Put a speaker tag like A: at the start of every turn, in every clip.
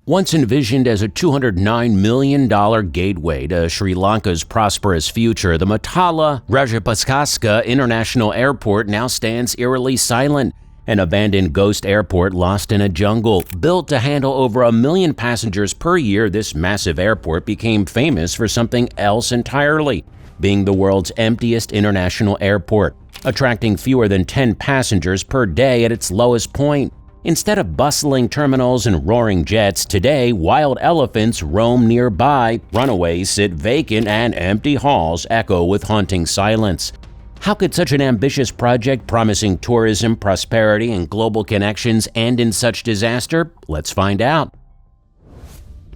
A: Once envisioned as a $209 million gateway to Sri Lanka's prosperous future, the Mattala Rajapaksa International Airport now stands eerily silent, an abandoned ghost airport lost in a jungle. Built to handle over 1 million passengers per year, this massive airport became famous for something else entirely, being the world's emptiest international airport, attracting fewer than 10 passengers per day at its lowest point. Instead of bustling terminals and roaring jets, today wild elephants roam nearby, runways sit vacant, and empty halls echo with haunting silence. How could such an ambitious project promising tourism, prosperity, and global connections end in such disaster? Let's find out.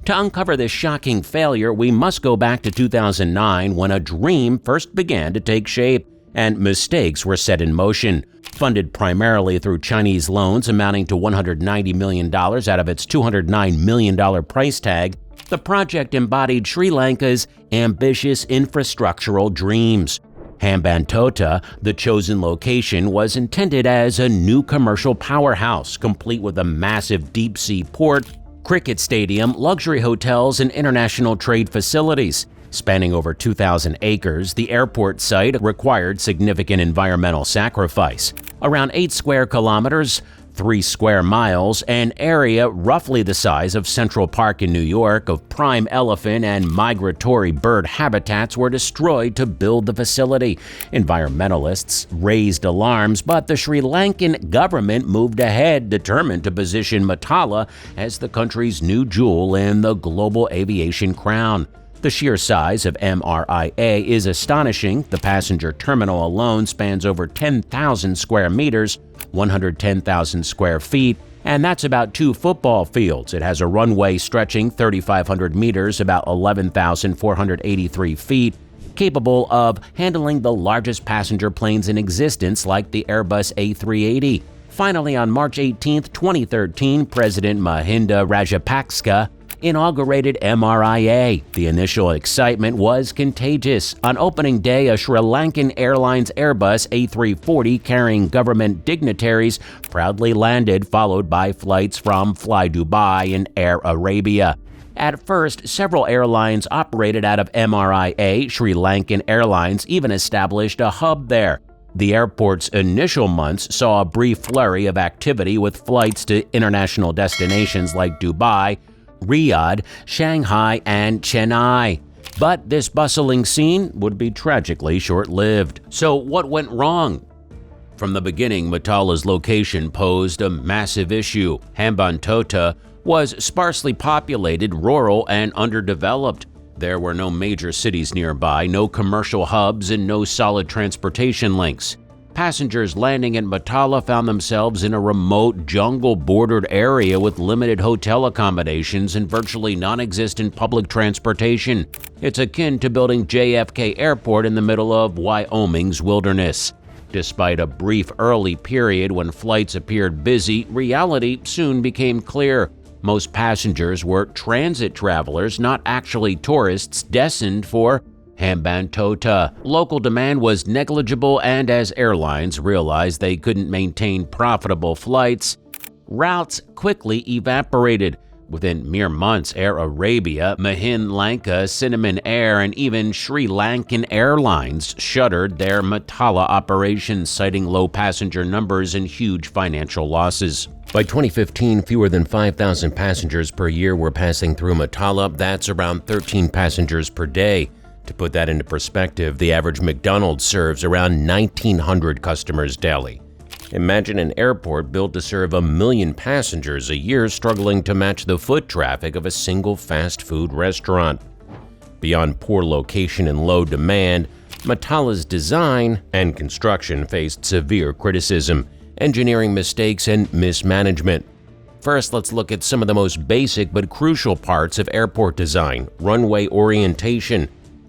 A: To uncover this shocking failure, we must go back to 2009 when a dream first began to take shape and mistakes were set in motion. Funded primarily through Chinese loans amounting to $190 million out of its $209 million price tag, the project embodied Sri Lanka's ambitious infrastructural dreams. Hambantota, the chosen location, was intended as a new commercial powerhouse, complete with a massive deep-sea port, cricket stadium, luxury hotels, and international trade facilities. Spanning over 2,000 acres, the airport site required significant environmental sacrifice. Around 8 square kilometers, 3 square miles, an area roughly the size of Central Park in New York of prime elephant and migratory bird habitats were destroyed to build the facility. Environmentalists raised alarms, but the Sri Lankan government moved ahead, determined to position Mattala as the country's new jewel in the global aviation crown. The sheer size of MRIA is astonishing. The passenger terminal alone spans over 10,000 square meters, 110,000 square feet, and that's about 2 football fields. It has a runway stretching 3,500 meters, about 11,483 feet, capable of handling the largest passenger planes in existence like the Airbus A380. Finally, on March 18, 2013, President Mattala Rajapaksa inaugurated MRIA. The initial excitement was contagious. On opening day, a Sri Lankan Airlines Airbus A340 carrying government dignitaries proudly landed, followed by flights from Fly Dubai and Air Arabia. At first, several airlines operated out of MRIA. Sri Lankan Airlines even established a hub there. The airport's initial months saw a brief flurry of activity with flights to international destinations like Dubai, Riyadh, Shanghai, and Chennai. But this bustling scene would be tragically short-lived. So what went wrong? From the beginning, Mattala's location posed a massive issue. Hambantota was sparsely populated, rural, and underdeveloped. There were no major cities nearby, no commercial hubs, and no solid transportation links. Passengers landing at Mattala found themselves in a remote, jungle-bordered area with limited hotel accommodations and virtually non-existent public transportation. It's akin to building JFK Airport in the middle of Wyoming's wilderness. Despite a brief early period when flights appeared busy, reality soon became clear. Most passengers were transit travelers, not actually tourists destined for Hambantota. Local demand was negligible, and as airlines realized they couldn't maintain profitable flights, routes quickly evaporated. Within mere months, Air Arabia, Mahindra Lanka, Cinnamon Air, and even Sri Lankan Airlines shuttered their Mattala operations, citing low passenger numbers and huge financial losses. By 2015, fewer than 5,000 passengers per year were passing through Mattala. That's around 13 passengers per day. To put that into perspective, the average McDonald's serves around 1,900 customers daily. Imagine an airport built to serve 1 million passengers a year struggling to match the foot traffic of a single fast food restaurant. Beyond poor location and low demand, Mattala's design and construction faced severe criticism, engineering mistakes, and mismanagement. First, let's look at some of the most basic but crucial parts of airport design: runway orientation.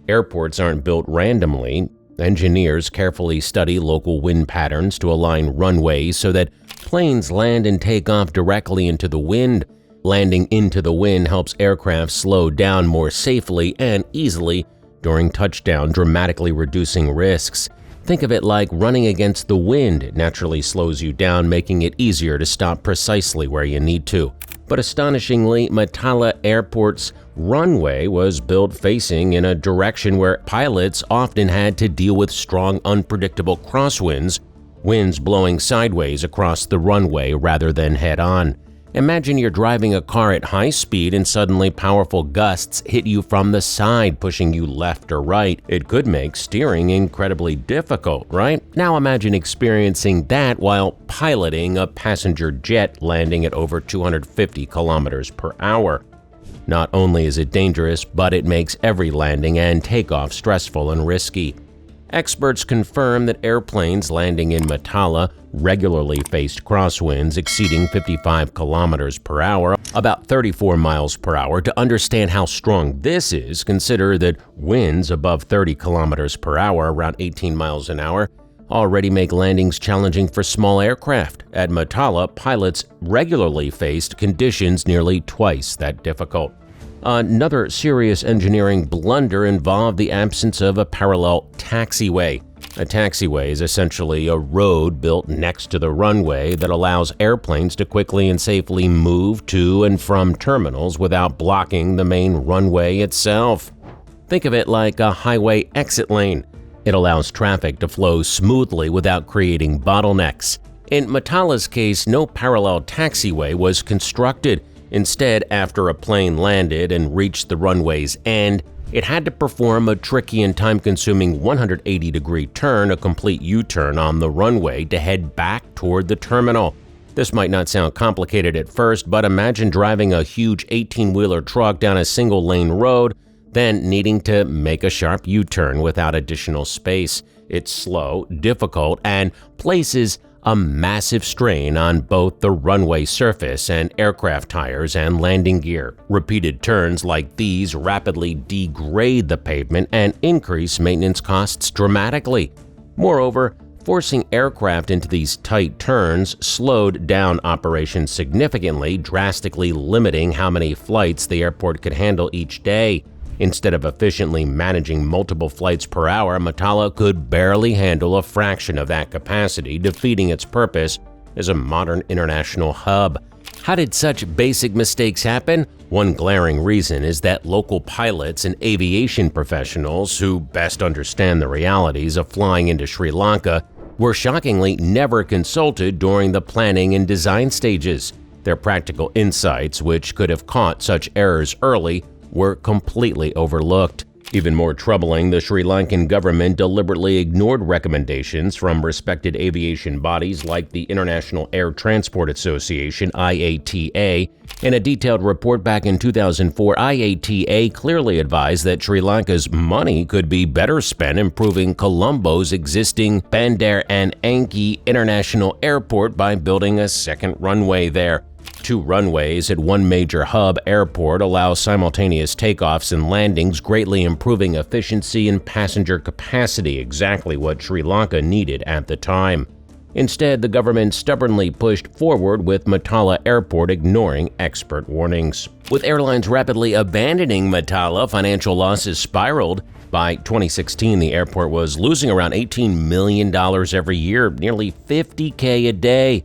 A: Airports aren't built randomly. Engineers carefully study local wind patterns to align runways so that planes land and take off directly into the wind. Landing into the wind helps aircraft slow down more safely and easily during touchdown, dramatically reducing risks. Think of it like running against the wind. It naturally slows you down, making it easier to stop precisely where you need to. But astonishingly, Mattala Airport's runway was built facing in a direction where pilots often had to deal with strong, unpredictable crosswinds, winds blowing sideways across the runway rather than head-on. Imagine you're driving a car at high speed and suddenly powerful gusts hit you from the side, pushing you left or right. It could make steering incredibly difficult, right? Now imagine experiencing that while piloting a passenger jet landing at over 250 kilometers per hour. Not only is it dangerous, but it makes every landing and takeoff stressful and risky. Experts confirm that airplanes landing in Mattala regularly faced crosswinds exceeding 55 kilometers per hour, about 34 miles per hour. To understand how strong this is, consider that winds above 30 kilometers per hour, around 18 miles an hour, already make landings challenging for small aircraft. At Mattala, pilots regularly faced conditions nearly twice that difficult. Another serious engineering blunder involved the absence of a parallel taxiway. A taxiway is essentially a road built next to the runway that allows airplanes to quickly and safely move to and from terminals without blocking the main runway itself. Think of it like a highway exit lane. It allows traffic to flow smoothly without creating bottlenecks. In Mattala's case, no parallel taxiway was constructed. Instead, after a plane landed and reached the runway's end, it had to perform a tricky and time-consuming 180-degree turn, a complete U-turn on the runway to head back toward the terminal. This might not sound complicated at first, but imagine driving a huge 18-wheeler truck down a single-lane road, then needing to make a sharp U-turn without additional space. It's slow, difficult, and places a massive strain on both the runway surface and aircraft tires and landing gear. Repeated turns like these rapidly degrade the pavement and increase maintenance costs dramatically. Moreover, forcing aircraft into these tight turns slowed down operations significantly, drastically limiting how many flights the airport could handle each day. Instead of efficiently managing multiple flights per hour, Mattala could barely handle a fraction of that capacity, defeating its purpose as a modern international hub. How did such basic mistakes happen? One glaring reason is that local pilots and aviation professionals, who best understand the realities of flying into Sri Lanka, were shockingly never consulted during the planning and design stages. Their practical insights, which could have caught such errors early, were completely overlooked. Even more troubling, the Sri Lankan government deliberately ignored recommendations from respected aviation bodies like the International Air Transport Association, IATA. In a detailed report back in 2004, IATA clearly advised that Sri Lanka's money could be better spent improving Colombo's existing Bandar and Anchi International Airport by building a second runway there. 2 runways at one major hub airport allow simultaneous takeoffs and landings, greatly improving efficiency and passenger capacity, exactly what Sri Lanka needed at the time. Instead, the government stubbornly pushed forward with Mattala Airport, ignoring expert warnings. With airlines rapidly abandoning Mattala, financial losses spiraled. By 2016, the airport was losing around $18 million every year, nearly $50K a day.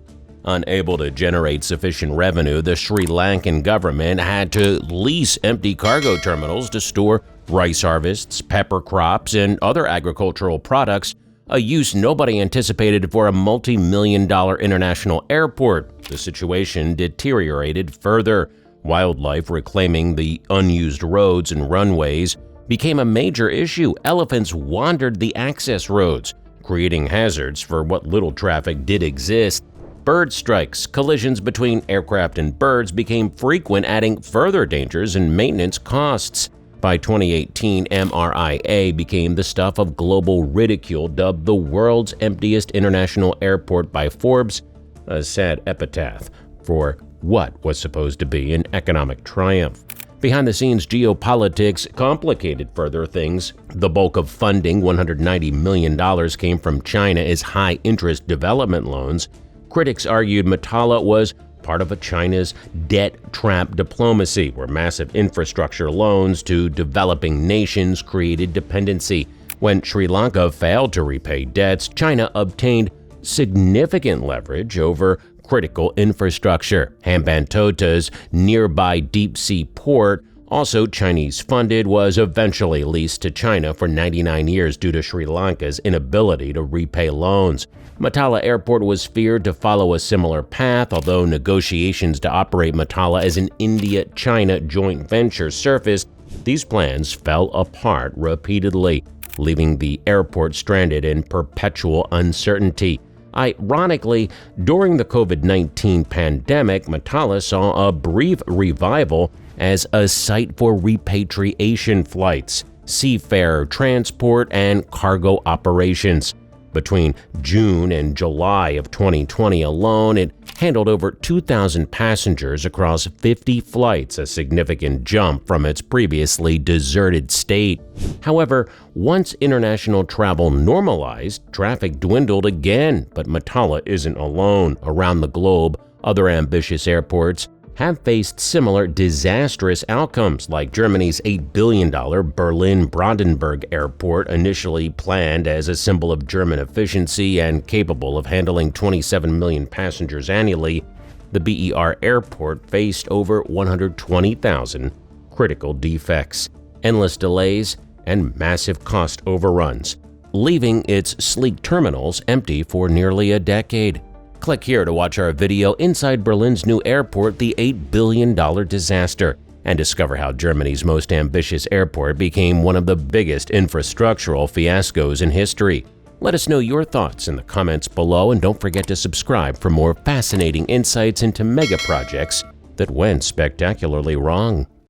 A: Unable to generate sufficient revenue, the Sri Lankan government had to lease empty cargo terminals to store rice harvests, pepper crops, and other agricultural products, a use nobody anticipated for a multi-million-dollar international airport. The situation deteriorated further. Wildlife reclaiming the unused roads and runways became a major issue. Elephants wandered the access roads, creating hazards for what little traffic did exist. Bird strikes, collisions between aircraft and birds became frequent, adding further dangers and maintenance costs. By 2018, MRIA became the stuff of global ridicule, dubbed the world's emptiest international airport by Forbes, a sad epitaph for what was supposed to be an economic triumph. Behind-the-scenes geopolitics complicated further things. The bulk of funding, $190 million, came from China as high-interest development loans. Critics argued Mattala was part of China's debt trap diplomacy, where massive infrastructure loans to developing nations created dependency. When Sri Lanka failed to repay debts, China obtained significant leverage over critical infrastructure. Hambantot's nearby deep-sea port, also Chinese-funded, was eventually leased to China for 99 years due to Sri Lanka's inability to repay loans. Mattala Airport was feared to follow a similar path, although negotiations to operate Mattala as an India-China joint venture surfaced. These plans fell apart repeatedly, leaving the airport stranded in perpetual uncertainty. Ironically, during the COVID-19 pandemic, Mattala saw a brief revival as a site for repatriation flights, seafarer transport, and cargo operations. Between June and July of 2020 alone, it handled over 2,000 passengers across 50 flights, a significant jump from its previously deserted state. However, once international travel normalized, traffic dwindled again, but Mattala isn't alone. Around the globe, other ambitious airports have faced similar disastrous outcomes, like Germany's $8 billion Berlin-Brandenburg Airport, initially planned as a symbol of German efficiency and capable of handling 27 million passengers annually. The BER airport faced over 120,000 critical defects, endless delays, and massive cost overruns, leaving its sleek terminals empty for nearly a decade. Click here to watch our video Inside Berlin's New Airport, the $8 billion disaster, and discover how Germany's most ambitious airport became one of the biggest infrastructural fiascos in history. Let us know your thoughts in the comments below, and don't forget to subscribe for more fascinating insights into mega projects that went spectacularly wrong.